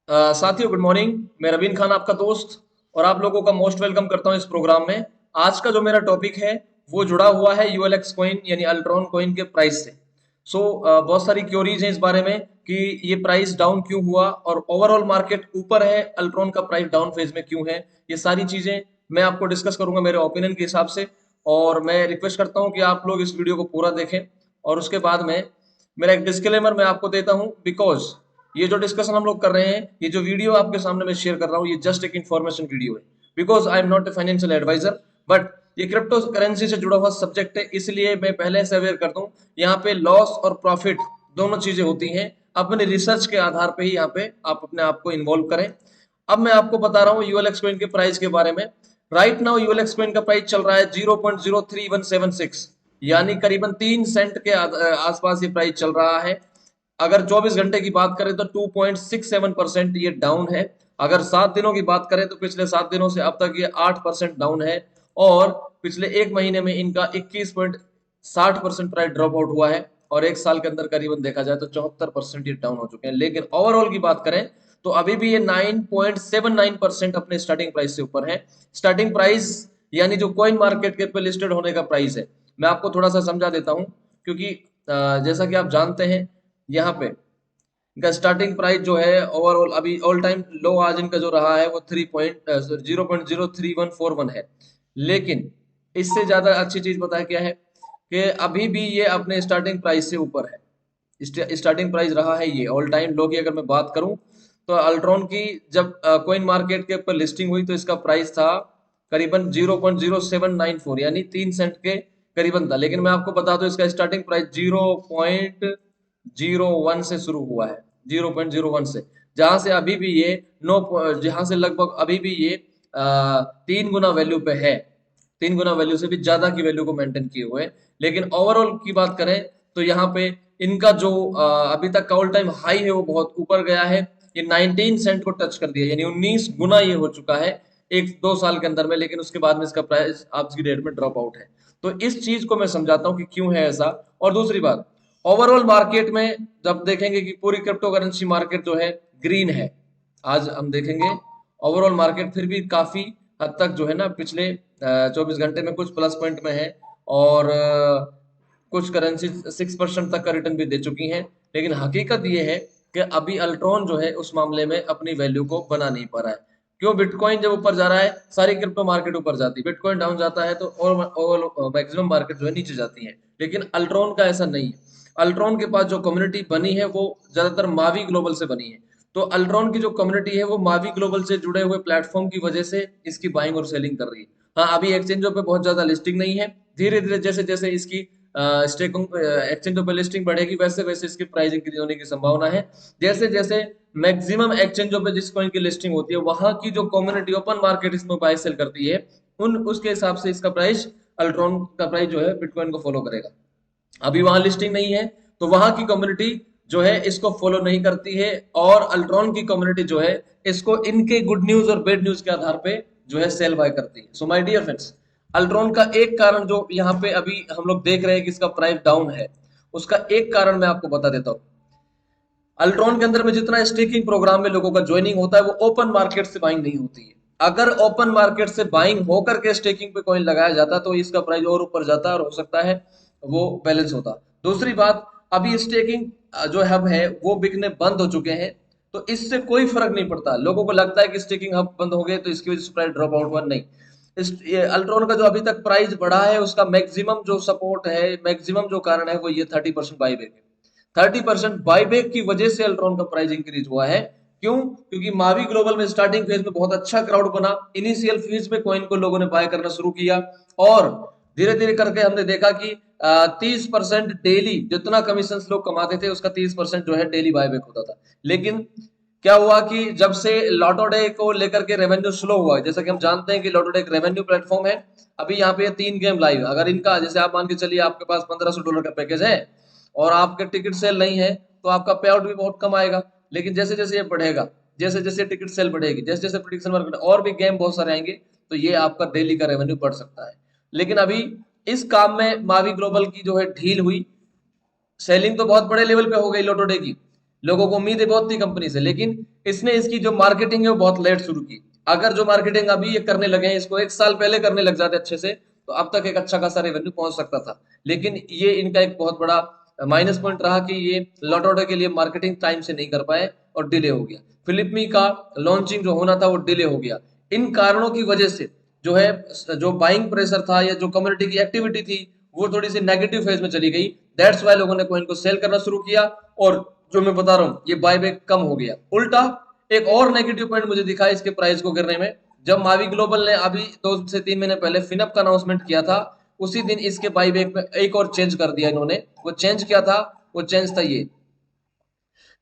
साथियों good morning. मैं रवीन खान आपका दोस्त और आप लोगों का मोस्ट वेलकम करता हूं इस प्रोग्राम में। आज का जो मेरा टॉपिक है वो जुड़ा हुआ है यूएलएक्स कॉइन यानी अल्ट्रॉन कॉइन के प्राइस से। बहुत सारी क्योरीज हैं इस बारे में कि ये प्राइस डाउन क्यों हुआ और ओवरऑल मार्केट ऊपर है, अल्ट्रॉन का प्राइस डाउन फेज में क्यों है। ये सारी चीजें मैं आपको डिस्कस करूंगा मेरे ओपिनियन के हिसाब से। और मैं रिक्वेस्ट करता हूं कि आप लोग इस वीडियो को पूरा देखें और उसके बाद में मेरा एक डिस्क्लेमर मैं आपको देता हूं, बिकॉज ये जो डिस्कशन हम लोग कर रहे हैं, ये जो वीडियो आपके सामने मैं शेयर कर रहा हूँ, ये जस्ट एक इन्फॉर्मेशन वीडियो है। Because I am not a financial advisor, but ये क्रिप्टो करेंसी से जुड़ा हुआ सब्जेक्ट है, इसलिए मैं पहले से अवेयर कर दूं। यहाँ पे लॉस और प्रॉफिट दोनों चीजें होती हैं। अपने रिसर्च के आधार पे ही यहाँ पे आप अपने आप को इन्वॉल्व करें। अब मैं आपको बता रहा हूँ यूएलएक्स कॉइन के प्राइस के बारे में। राइट नाउ यूएलएक्स कॉइन का प्राइस चल रहा है 0.03176, यानी करीबन 3 सेंट के आसपास ये प्राइस चल रहा है। अगर 24 घंटे की बात करें तो 2.67% ये डाउन है। अगर 7 दिनों की बात करें तो पिछले 7 दिनों से अब तक ये 8% डाउन है। और पिछले एक महीने में इनका 21.60% प्राइस ड्रॉप आउट हुआ है। और एक साल के अंदर करीबन देखा जाए तो 74% ये डाउन हो चुके हैं। लेकिन ओवरऑल की बात करें तो अभी भी ये 9.79% अपने स्टार्टिंग प्राइस से ऊपर है। स्टार्टिंग प्राइस यानी जो कॉइन मार्केट के पे लिस्टेड होने का प्राइस है, मैं आपको थोड़ा सा समझा देता हूं। क्योंकि जैसा कि आप जानते हैं, यहाँ पे इनका स्टार्टिंग प्राइस जो है ओवरऑल अभी ऑल टाइम लो आज इनका जो रहा है वो 0.03141 है। लेकिन इससे ज्यादा अच्छी चीज पता है क्या है कि अभी भी ये अपने स्टार्टिंग प्राइस से ऊपर है। स्टार्टिंग प्राइस रहा है ये ऑल टाइम लो की। अगर मैं बात करूं तो अल्ट्रॉन की जब कॉइन मार्केट के ऊपर लिस्टिंग हुई तो इसका प्राइस था करीबन 0.0794, यानी 3 सेंट के करीबन था। लेकिन मैं आपको बता दूं इसका स्टार्टिंग प्राइस 0.01 से शुरू हुआ है, 0.01 से। जहां से अभी भी ये नो जहां से लगभग अभी भी ये 3 गुना वैल्यू पे है। 3 गुना वैल्यू से भी ज्यादा की वैल्यू को मेंटेन किए हुए। लेकिन ओवरऑल की बात करें तो यहाँ पे इनका जो अभी तक का ऑल टाइम हाई है वो बहुत ऊपर गया है। ये 19 सेंट को टच कर दिया, यानी 19 गुना ये हो चुका है 1-2 साल के अंदर में। लेकिन उसके बाद में इसका प्राइस आज की डेट में ड्रॉप आउट है। तो इस चीज को मैं समझाता हूँ कि क्यों है ऐसा। और दूसरी बात, ओवरऑल मार्केट में जब देखेंगे कि पूरी क्रिप्टो करेंसी मार्केट जो है ग्रीन है, आज हम देखेंगे ओवरऑल मार्केट फिर भी काफी हद तक जो है ना पिछले 24 घंटे में कुछ प्लस पॉइंट में है। और कुछ करेंसी 6% तक का रिटर्न भी दे चुकी हैं। लेकिन हकीकत ये है कि अभी अल्ट्रॉन जो है उस मामले में अपनी वैल्यू को बना नहीं पा रहा है। क्यों? बिटकॉइन जब ऊपर जा रहा है सारी क्रिप्टो मार्केट ऊपर जाती है, बिटकॉइन डाउन जाता है तो और मैक्सिमम मार्केट जो है नीचे जाती है। लेकिन अल्ट्रॉन का ऐसा नहीं है। अल्ट्रॉन के पास जो कम्युनिटी बनी है वो ज्यादातर मावी ग्लोबल से बनी है। तो अल्ट्रॉन की जो कम्युनिटी है वो मावी ग्लोबल से जुड़े हुए प्लेटफॉर्म की वजह से इसकी बाइंग और सेलिंग कर रही है। हाँ, अभी एक्सचेंजों पे बहुत ज्यादा लिस्टिंग नहीं है। धीरे धीरे जैसे जैसे इसकी स्टेकिंग एक्सचेंजों पे लिस्टिंग बढ़ेगी वैसे वैसे इसकी प्राइस इंक्रीज होने की संभावना है। जैसे जैसे मैक्सिमम एक्सचेंजों पे जिस कॉइन की लिस्टिंग होती है वहां की जो कम्युनिटी ओपन मार्केट इसमें बाय सेल करती है, उन उसके हिसाब से इसका प्राइस, अल्ट्रॉन का प्राइस जो है बिटकॉइन को फॉलो करेगा। अभी वहां लिस्टिंग नहीं है तो वहां की कम्युनिटी जो है इसको फॉलो नहीं करती है। और अल्ट्रॉन की कम्युनिटी जो है इसको इनके गुड न्यूज और बैड न्यूज के आधार पे जो है सेल बाय करती है। So my dear friends, Ultron का एक कारण जो यहाँ पे अभी हम लोग देख रहे हैं कि इसका प्राइस डाउन है, उसका एक कारण मैं आपको बता देता हूँ। अल्ट्रॉन के अंदर में जितना स्टेकिंग प्रोग्राम में लोगों का ज्वाइनिंग होता है वो ओपन मार्केट से बाइंग नहीं होती है। अगर ओपन मार्केट से बाइंग होकर के स्टेकिंग पे कॉइन लगाया जाता तो इसका प्राइस और ऊपर जाता और हो सकता है वो बैलेंस होता। दूसरी बात, अभी स्टेकिंग जो हब है वो बिकने बंद हो चुके हैं। तो इससे कोई फर्क नहीं पड़ता। लोगों को लगता है कि स्टेकिंग हब बंद हो गए तो इसकी वजह से प्राइस ड्रॉप आउट हुआ, नहीं। ये अल्ट्रॉन का जो अभी तक प्राइस बढ़ा है उसका मैक्सिमम जो सपोर्ट है, मैक्सिमम जो कारण है वो ये 30% बाईबैक है। 30% बाईबैक की वजह से अल्ट्रॉन का प्राइस इंक्रीज हुआ है। क्यों? क्योंकि मावी ग्लोबल में स्टार्टिंग फेज में बहुत अच्छा क्राउड बना। इनिशियल फेज में कॉइन को लोगों ने बाय करना शुरू किया और धीरे धीरे करके हमने देखा कि 30% डेली जितना कमीशन लोग कमाते थे उसका 30% जो है डेली बायबैक होता था। लेकिन क्या हुआ कि जब से लॉटो डे को लेकर के रेवेन्यू स्लो हुआ, जैसा कि हम जानते हैं कि लॉटो डे एक रेवेन्यू प्लेटफॉर्म है। अभी यहाँ पे 3 गेम लाइव, अगर इनका जैसे आप मान के चलिए आपके पास $1500 का पैकेज है और आपके टिकट सेल नहीं है तो आपका पे आउट भी बहुत कम आएगा। लेकिन जैसे जैसे ये बढ़ेगा, जैसे जैसे टिकट सेल बढ़ेगी, जैसे जैसे प्रिडिक्शन मार्केट और भी गेम बहुत सारे आएंगे तो ये आपका डेली का रेवेन्यू बढ़ सकता है। लेकिन अभी इस काम में मावी ग्लोबल की जो है ढील हुई। सेलिंग तो बहुत बड़े लेवल पे हो गई लोटो डे की, लोगों को उम्मीद है बहुत थी कंपनी से, लेकिन इसने इसकी जो मार्केटिंग है वो बहुत लेट शुरू की। अगर जो मार्केटिंग अभी ये करने लगे हैं, इसको 1 साल पहले करने लग जाते अच्छे से, तो अब तक एक अच्छा खासा रेवेन्यू पहुंच सकता था। लेकिन ये इनका एक बहुत बड़ा माइनस पॉइंट रहा कि ये लॉटोडे के लिए मार्केटिंग टाइम से नहीं कर पाए और डिले हो गया। फिलिपमी का लॉन्चिंग जो होना था वो डिले हो गया। इन कारणों की वजह से जो है, जो बाइंग प्रेशर था या जो कम्युनिटी की एक्टिविटी थी वो थोड़ी सी नेगेटिव फेज में चली गई। दैट्स वाई लोगों ने कॉइन को सेल करना शुरू किया और जो मैं बता रहा हूँ ये बायबैक कम हो गया। उल्टा एक और नेगेटिव पॉइंट मुझे दिखा इसके प्राइस को गिरने में, जब मावी ग्लोबल ने अभी 2 से 3 महीने पहले फिनअप का अनाउंसमेंट किया था, उसी दिन इसके बाईबैक में एक और चेंज कर दिया इन्होंने। वो चेंज क्या था? वो चेंज था ये,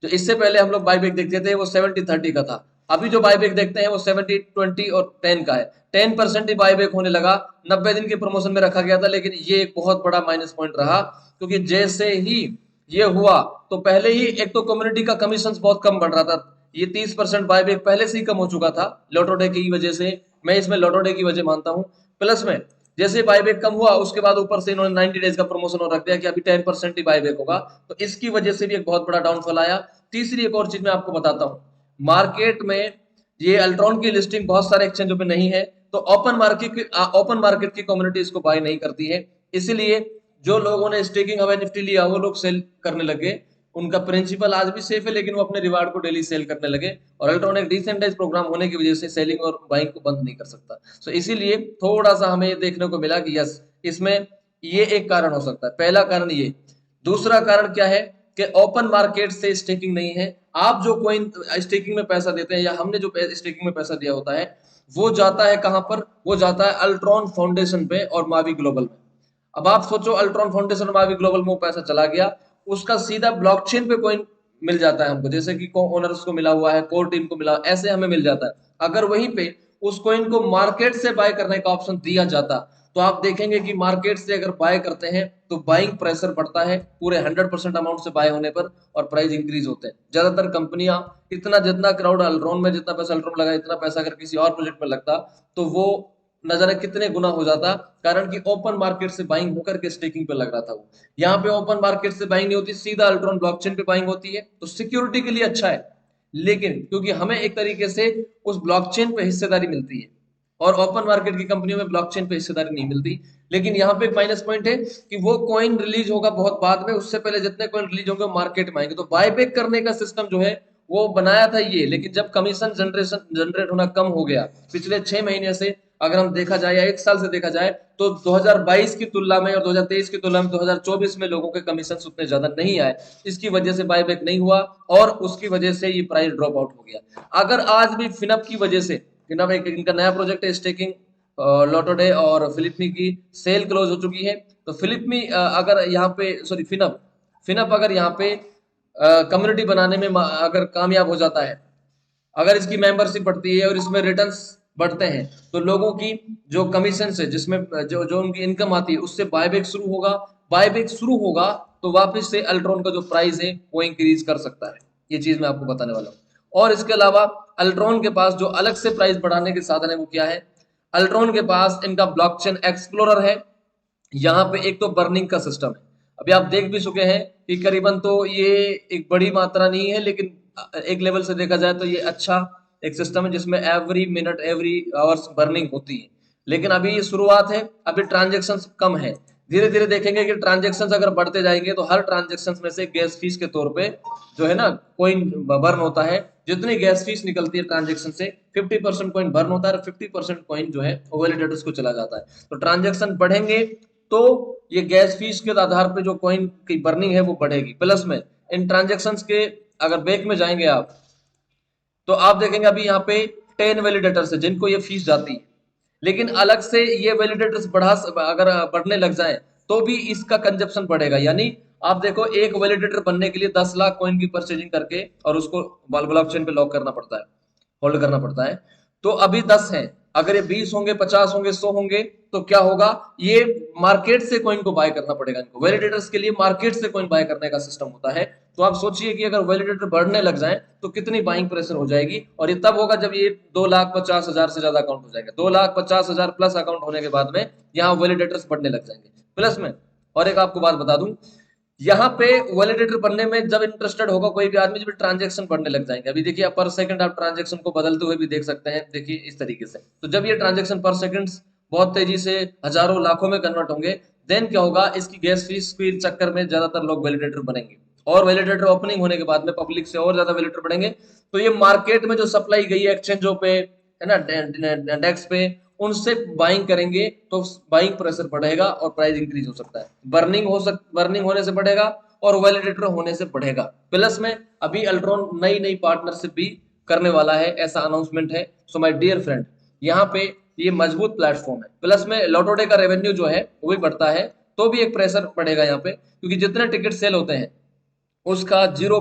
जो इससे पहले हम लोग बाईबैक देखते थे वो 70-30 का था। अभी जो बाईबैक देखते हैं वो 70-20 और 10 का है। 10% ही बाईबैक होने लगा। 90 दिन के प्रमोशन में रखा गया था, लेकिन ये एक बहुत बड़ा माइनस पॉइंट रहा, क्योंकि जैसे ही ये हुआ तो पहले ही एक तो कम्युनिटी का कमीशन बहुत कम बढ़ रहा था। ये 30% बाईबैक पहले से ही कम हो चुका था लोटोडे की वजह से। मैं इसमें लोटोडे की वजह मानता हूँ। प्लस में जैसे बायबैक कम हुआ उसके बाद ऊपर से इन्होंने 90 डेज का प्रमोशन और रख दिया कि अभी 10% ही बायबैक होगा, तो इसकी वजह से भी एक बहुत बड़ा डाउनफॉल आया। तीसरी एक और चीज मैं आपको बताता हूँ, मार्केट में ये अल्ट्रॉन की लिस्टिंग बहुत सारे एक्सचेंजों पे नहीं है, तो ओपन मार्केट की कम्युनिटी इसको बाय नहीं करती है। इसीलिए जो लोगों ने स्टेकिंग हवा निफ्टी लिया वो लोग सेल करने लगे। उनका प्रिंसिपल आज भी सेफ है, लेकिन वो अपने रिवार्ड को डेली सेल करने लगे। और अल्ट्रॉन एक डिसेंट्रलाइज्ड प्रोग्राम होने की वजह से सेलिंग और बाइंग को बंद नहीं कर सकता। सो इसीलिए थोड़ा सा हमें ये देखने को मिला कि यस, इसमें ये एक कारण हो सकता है, पहला कारण ये। दूसरा कारण क्या है कि ओपन मार्केट से स्टेकिंग नहीं है। आप जो कोइन स्टेकिंग में पैसा देते हैं या हमने जो स्टेकिंग में पैसा दिया होता है, वो जाता है कहां पर? वो जाता है अल्ट्रॉन फाउंडेशन पे और मावी ग्लोबल में। अब आप सोचो, अल्ट्रॉन फाउंडेशन और मावी ग्लोबल में वो पैसा चला गया, उसका सीधा ब्लॉकचेन पे कोइन मिल जाता है हमको, जैसे कि को ओनर्स को मिला हुआ है, कोर टीम को मिला, ऐसे हमें मिल जाता है। अगर वहीं पे उस कोइन को मार्केट से बाय करने का ऑप्शन दिया जाता, तो आप देखेंगे कि मार्केट से अगर बाय करते हैं तो बाइंग प्रेशर बढ़ता है पूरे 100% अमाउंट से बाय होने पर, और प्राइस इंक्रीज होते हैं। ज्यादातर कंपनियां इतना, जितना क्राउड अल्ट्रॉन में जितना पैसा अल्ट्रॉन लगा, इतना पैसा अगर किसी और प्रोजेक्ट में लगता तो वो न जाने कितने गुना हो जाता, कारण कि ओपन मार्केट से बाइंग होकर के स्टेकिंग पे लग रहा था वो। यहाँ पे ओपन मार्केट से बाइंग नहीं होती, सीधा अल्ट्रॉन ब्लॉकचेन पे बाइंग होती है, तो सिक्योरिटी के लिए अच्छा है। लेकिन क्योंकि हमें एक तरीके से उस ब्लॉकचेन पे हिस्सेदारी मिलती है, और ओपन मार्केट की कंपनियों में ब्लॉकचेन पे हिस्सेदारी नहीं मिलती। लेकिन यहाँ पे एक माइनस पॉइंट है कि वो कॉइन रिलीज होगा बहुत बाद में, उससे पहले जितने कॉइन रिलीज होंगे मार्केट में आएंगे। तो बायबैक करने का सिस्टम जो है वो बनाया था ये, लेकिन जब कमीशन जनरेट होना कम हो गया पिछले 6 महीने से, अगर हम देखा जाए या 1 साल से देखा जाए, तो 2022 की तुलना में और 2023 की तुलना में 2024 में लोगों के कमीशन उतने ज्यादा नहीं आए। इसकी वजह से बायबैक नहीं हुआ और उसकी वजह से ये प्राइस ड्रॉप आउट हो गया। अगर आज भी फिनअप की वजह से, फिनअप एक इनका नया प्रोजेक्ट है स्टेकिंग, लोटोडे और फिलिपमी की सेल क्लोज हो चुकी है, तो फिलिपमी अगर यहाँ पे सॉरी फिनअप फिनअप अगर यहाँ पे कम्युनिटी बनाने में अगर कामयाब हो जाता है, अगर इसकी मेंबरशिप बढ़ती है और इसमें रिटर्न्स बढ़ते हैं, तो लोगों की जो कमीशन है, जिसमें जो जो उनकी इनकम आती है, उससे बायबैक शुरू होगा। बायबैक शुरू होगा तो वापस से अल्ट्रॉन का जो प्राइस है वो इंक्रीज कर सकता है। ये चीज मैं आपको बताने वाला हूँ। और इसके अलावा अल्ट्रॉन के पास जो अलग से प्राइस बढ़ाने के साधन है वो क्या है? अल्ट्रॉन के पास इनका ब्लॉकचेन एक्सप्लोरर है। यहाँ पे एक तो बर्निंग का सिस्टम है, अभी आप देख भी चुके हैं कि करीबन, तो ये एक बड़ी मात्रा नहीं है, लेकिन एक लेवल से देखा जाए तो ये अच्छा एक सिस्टम है जिसमें every minute every hours burning होती है। लेकिन अभी ये शुरुआत है, अभी ट्रांजेक्शन कम है। धीरे धीरे देखेंगे कि ट्रांजेक्शन अगर बढ़ते जाएंगे तो हर ट्रांजेक्शन में से गैस फीस के तौर पे जो है ना कोइन बर्न होता है। जितनी गैस फीस निकलती है ट्रांजेक्शन से 50% कॉइन बर्न होता है और 50% कॉइन जो है वैलिडेटर्स को चला जाता है। तो ट्रांजेक्शन बढ़ेंगे तो ये गैस फीस के आधार पे जो कॉइन की बर्निंग है वो बढ़ेगी। प्लस में इन ट्रांजेक्शन्स के अगर बैक में जाएंगे आप, तो आप देखेंगे अभी यहाँ पे 10 वैलिडेटर्स है जिनको ये फीस जाती है। लेकिन अलग से ये वैलिडेटर्स अगर बढ़ने लग जाए तो भी इसका कंजप्शन बढ़ेगा। यानी आप देखो, एक वैलिडेटर बनने के लिए 10 लाख कॉइन की परचेजिंग करके और उसको ब्लॉकचेन पे लॉक करना पड़ता है, होल्ड करना पड़ता है। तो अभी 10 हैं, अगर ये 20 होंगे, 50 होंगे, 100 होंगे, तो क्या होगा? ये मार्केट से कॉइन को बाय करना पड़ेगा इनको। वैलिडेटर्स के लिए मार्केट से कॉइन बाय करने का सिस्टम होता है। तो आप सोचिए कि अगर वैलिडेटर बढ़ने लग जाए तो कितनी बाइंग प्रेशर हो जाएगी। और ये तब होगा जब ये 2,50,000 से ज्यादा अकाउंट हो जाएगा। 2,50,000 प्लस अकाउंट होने के बाद में यहाँ वैलिडेटर्स बढ़ने लग जाएंगे। प्लस में और एक आपको बात बता दूं, यहाँ पे वैलिडेटर बनने में जब इंटरेस्टेड होगा कोई भी आदमी, जब ट्रांजेक्शन बढ़ने लग जाएंगे। अभी देखिए आप पर सेकंड आप ट्रांजेक्शन को बदलते हुए भी देख सकते हैं, देखिए इस तरीके से। तो जब ये ट्रांजेक्शन पर सेकंड बहुत तेजी से हजारों लाखों में कन्वर्ट होंगे, देन क्या होगा, इसकी गैस फीस के चक्कर में ज्यादातर लोग वैलिडेटर बनेंगे, और वैलिडेटर ओपनिंग होने के बाद में पब्लिक से और ज्यादा वैलिडेटर बढ़ेंगे। तो ये मार्केट में जो सप्लाई गई है एक्सचेंजों पे, है ना, डेस्क पे, उनसे बाइंग करेंगे तो बाइंग प्रेशर बढ़ेगा और प्राइस इंक्रीज हो सकता है। बर्निंग होने से बढ़ेगा और वैलिडेटर होने से बढ़ेगा। प्लस में अभी अल्ट्रॉन नई नई पार्टनरशिप भी करने वाला है, ऐसा अनाउंसमेंट है। सो माय डियर फ्रेंड, यहाँ पे ये मजबूत प्लेटफॉर्म है। प्लस में लॉटोडे का रेवेन्यू जो है वो भी बढ़ता है, तो भी एक प्रेशर पड़ेगा यहाँ पे, क्योंकि जितने टिकट सेल होते हैं उसका जीरो,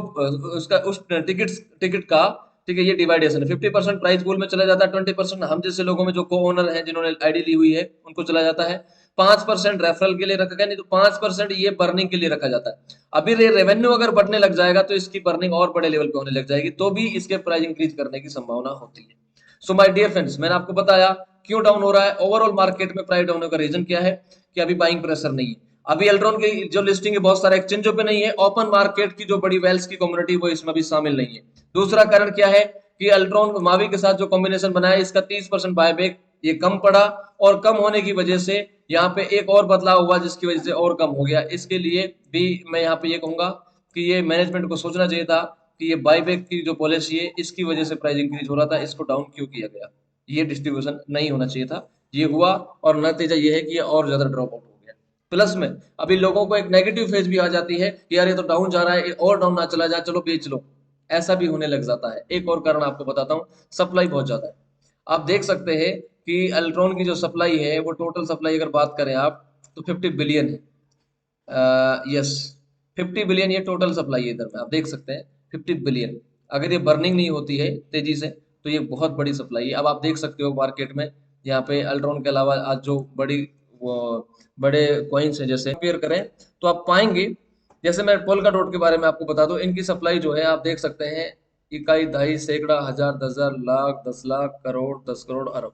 उसका उस टिकट का, ठीक है, ये डिवाइडेशन है। 50% प्राइस पूल में चला जाता है, 20% हम जैसे लोगों में जो को ओनर हैं जिन्होंने आईडी ली हुई है उनको चला जाता है, 5% रेफरल के लिए रखा गया, नहीं तो 5% ये बर्निंग के लिए रखा जाता है। अभी रेवेन्यू अगर बढ़ने लग जाएगा तो इसकी बर्निंग और बड़े लेवल पे होने लग जाएगी, तो भी इसके प्राइस इंक्रीज करने की संभावना होती है। सो माय डियर फ्रेंड्स, मैंने आपको बताया क्यों डाउन हो रहा है। ओवरऑल मार्केट में प्राइस डाउन होने का रीजन क्या है, कि अभी बाइंग प्रेशर नहीं है। अभी अल्ट्रॉन की जो लिस्टिंग है बहुत सारे एक्सचेंजों पे नहीं है, ओपन मार्केट की जो बड़ी वेल्स की कम्युनिटी वो इसमें भी शामिल नहीं है। दूसरा कारण क्या है, कि अल्ट्रॉन मावी के साथ जो कॉम्बिनेशन बनाया इसका 30% बायबैक ये कम पड़ा, और कम होने की वजह से यहाँ पे एक और बदलाव हुआ जिसकी वजह से और कम हो गया। इसके लिए भी मैं यहाँ पे ये कहूंगा कि ये मैनेजमेंट को सोचना चाहिए था कि ये बायबैक की जो पॉलिसी है इसकी वजह से प्राइस इंक्रीज हो रहा था, इसको डाउन क्यों किया गया। ये डिस्ट्रीब्यूशन नहीं होना चाहिए था, ये हुआ, और नतीजा ये है कि ये और ज्यादा ड्रॉप आउट हो गया। प्लस में अभी लोगों को एक नेगेटिव फेज भी आ जाती है कि यार ये तो डाउन जा रहा है, और डाउन ना चला जाए, चलो बेच लो, ऐसा भी होने लग जाता है। एक और कारण आपको बताता हूँ, सप्लाई बहुत ज्यादा है। आप देख सकते हैं कि अल्ट्रॉन की जो सप्लाई है वो टोटल सप्लाई अगर बात करें आप, तो 50 बिलियन है। यस, 50 बिलियन ये टोटल सप्लाई है इधर में, आप देख सकते हैं 50 बिलियन। अगर ये बर्निंग नहीं होती है तेजी से तो ये बहुत बड़ी सप्लाई है। अब आप देख सकते हो मार्केट में यहाँ पे अल्ट्रॉन के अलावा आज जो बड़ी वो बड़े कॉइन्स है, जैसे कंपेयर करें तो आप पाएंगे, जैसे मैं पोल्का डॉट के बारे में आपको बता दूं, इनकी सप्लाई जो है आप देख सकते हैं, इकाई, दहाई, सैकड़ा, हजार, 10,000, लाख, 10 लाख, करोड़, 10 करोड़, अरब,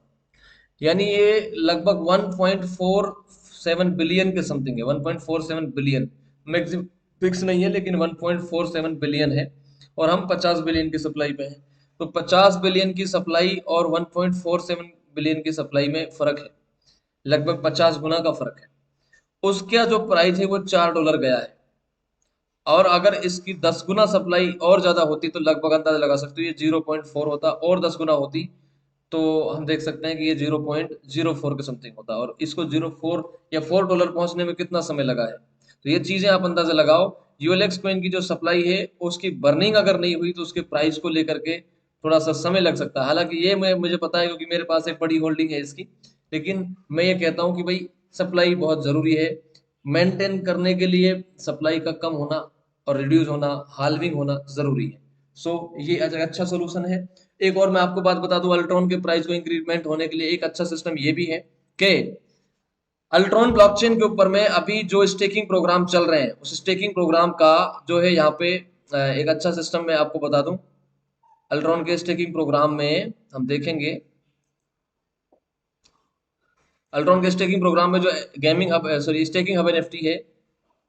यानी ये लगभग 1.47 बिलियन के समथिंग है। 1.47 बिलियन मैक्सिमम फिक्स नहीं है, लेकिन 1.47 बिलियन है, और हम 50 बिलियन की सप्लाई पे हैं। तो 50 बिलियन की सप्लाई और 1.47 बिलियन की सप्लाई में फर्क है, लगभग 50 गुना का फर्क है। उसका जो प्राइस है वो $4 गया है, और अगर इसकी 10 गुना सप्लाई और ज्यादा होती तो लगभग अंदाजा लगा सकते हो ये 0.4 होता, और 10 गुना होती तो हम देख सकते हैं कि ये 0.04 के समथिंग होता, और इसको 04 या $4 पहुंचने में कितना समय लगा है। तो ये चीजें आप अंदाजा लगाओ। यूएलएक्स कॉइन की जो सप्लाई है उसकी बर्निंग अगर नहीं हुई तो उसके प्राइस को लेकर के थोड़ा सा समय लग सकता है। हालांकि ये मुझे पता है क्योंकि मेरे पास एक बड़ी होल्डिंग है इसकी, लेकिन मैं ये कहता हूँ कि भाई सप्लाई बहुत जरूरी है मेंटेन करने के लिए। सप्लाई का कम होना और रिड्यूस होना, हाल्विंग होना जरूरी है। सो ये अच्छा सोल्यूशन है। एक और मैं आपको बात बता दूं, अल्ट्रॉन के प्राइस को इंक्रीमेंट होने के लिए एक अच्छा सिस्टम ये भी है कि अल्ट्रॉन ब्लॉकचेन के ऊपर में अभी जो स्टेकिंग प्रोग्राम चल रहे हैं उस स्टेकिंग प्रोग्राम का जो है यहाँ पे एक अच्छा सिस्टम मैं आपको बता दूं। अल्ट्रॉन के स्टेकिंग प्रोग्राम में हम देखेंगे, अल्ट्रॉन के स्टेकिंग प्रोग्राम में जो gaming hub, sorry, staking hub NFT है,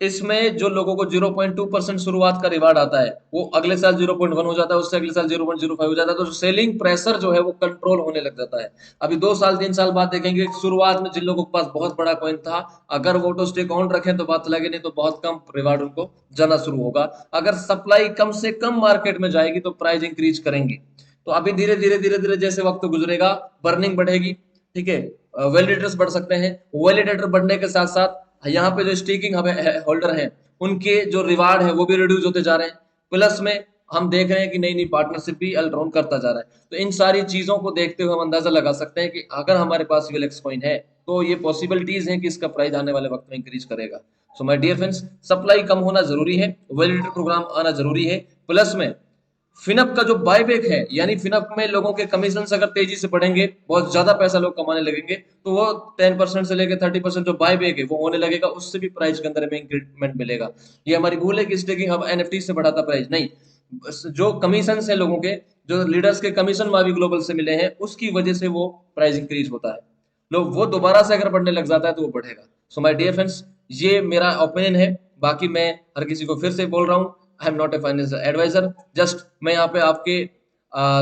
इसमें जो लोगों को 0.2% शुरुआत का रिवार्ड आता है वो अगले साल 0.1 हो जाता है, उससे अगले साल 0.05 हो जाता है। तो सेलिंग प्रेशर जो है वो कंट्रोल होने लग जाता है। अभी 2 साल 3 साल बाद देखेंगे शुरुआत में जिन लोगों के पास बहुत बड़ा कॉइन था, अगर वो ऑटो स्टेक ऑन रखें तो बात लगे, नहीं तो बहुत कम रिवार्ड उनको जाना शुरू होगा। अगर सप्लाई कम से कम मार्केट में जाएगी तो प्राइस इंक्रीज करेंगे। तो अभी धीरे धीरे जैसे वक्त गुजरेगा बर्निंग बढ़ेगी, ठीक है, वैलिडेटर्स बढ़ सकते हैं। वैलिडेटर बढ़ने के साथ साथ यहाँ पे जो स्टेकिंग होल्डर हैं उनके जो रिवार्ड है वो भी रिड्यूस होते जा रहे हैं। प्लस में हम देख रहे हैं कि नई नई पार्टनरशिप भी अल्ट्रॉन करता जा रहा है। तो इन सारी चीजों को देखते हुए हम अंदाजा लगा सकते हैं कि अगर हमारे पास यूएलएक्स कॉइन है तो ये पॉसिबिलिटीज हैं कि इसका प्राइस आने वाले वक्त में इंक्रीज करेगा। So my dear friends, supply कम होना जरूरी है, वैलिडेटर प्रोग्राम आना जरूरी है। प्लस में फिनअप का जो बायबैक है, यानी फिनअप में लोगों के कमीशन अगर तेजी से बढ़ेंगे, बहुत ज्यादा पैसा लोग कमाने लगेंगे, तो वो 10% से लेकर 30% जो बायबैक है वो होने लगेगा, उससे भी प्राइस के अंदर में इंक्रीमेंट मिलेगा। ये हमारी भूल है कि स्टेकिंग हम एनएफटी से बढ़ाता प्राइस नहीं, जो कमीशन है लोगों के, जो लीडर्स के कमीशन मावी ग्लोबल से मिले हैं उसकी वजह से वो प्राइस इंक्रीज होता है। लोग वो दोबारा से अगर बढ़ने लग जाता है तो वो बढ़ेगा। सो माय डियर फ्रेंड्स, ये मेरा ओपिनियन है, बाकी मैं हर किसी को फिर से बोल रहा हूँ, I am not a financial advisor, just मैं यहाँ पे आपके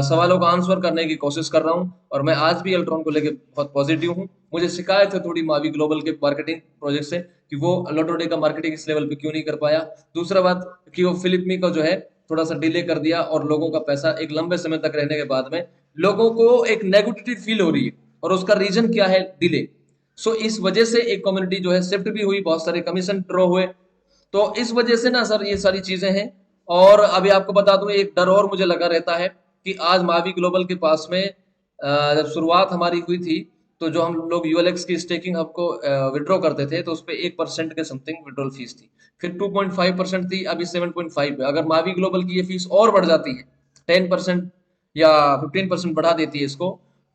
सवालों का आंसर करने की कोशिश कर रहा हूँ। और मैं आज भी अल्ट्रॉन को लेके बहुत पॉजिटिव हूँ। मुझे शिकायत है थोड़ी मावी ग्लोबल के मार्केटिंग प्रोजेक्ट से कि वो लोटो डे का मार्केटिंग इस लेवल पे क्यों नहीं कर पाया। दूसरा बात कि वो फिलिप मी का जो है थोड़ा सा डिले कर दिया और लोगों का पैसा एक लंबे समय तक रहने के बाद में लोगों को एक नेगेटिविटी फील हो रही है, और उसका रीजन क्या है? डिले। सो इस वजह से एक कम्युनिटी जो है शिफ्ट भी हुई, बहुत सारे कमीशन ड्रॉ हुए। तो इस वजह से ना सर ये सारी चीजें हैं। और अभी आपको बता दूं एक डर और मुझे लगा रहता है कि आज मावी ग्लोबल के पास में जब शुरुआत हमारी हुई थी, तो जो हम लोग यूएलएक्स की स्टेकिंग हमको विड्रॉ करते थे तो उस पर 1% के समथिंग विड्रॉल फीस थी, फिर 2.5% थी, अभी 7.5 है। अगर मावी ग्लोबल की ये फीस और बढ़ जाती है 10% या 15% बढ़ा देती है इसको,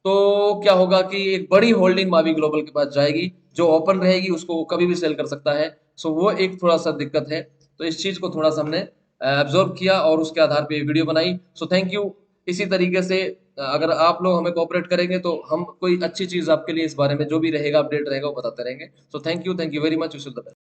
तो क्या होगा कि एक बड़ी होल्डिंग मावी ग्लोबल के पास जाएगी, जो ओपन रहेगी उसको वो कभी भी सेल कर सकता है। सो वो एक थोड़ा सा दिक्कत है। तो इस चीज को थोड़ा सा हमने एब्जॉर्व किया और उसके आधार पे वीडियो बनाई। So thank you. इसी तरीके से अगर आप लोग हमें कोऑपरेट करेंगे तो हम कोई अच्छी चीज आपके लिए इस बारे में जो भी रहेगा अपडेट रहेगा वो बताते रहेंगे। So thank you very much. Wish you the best.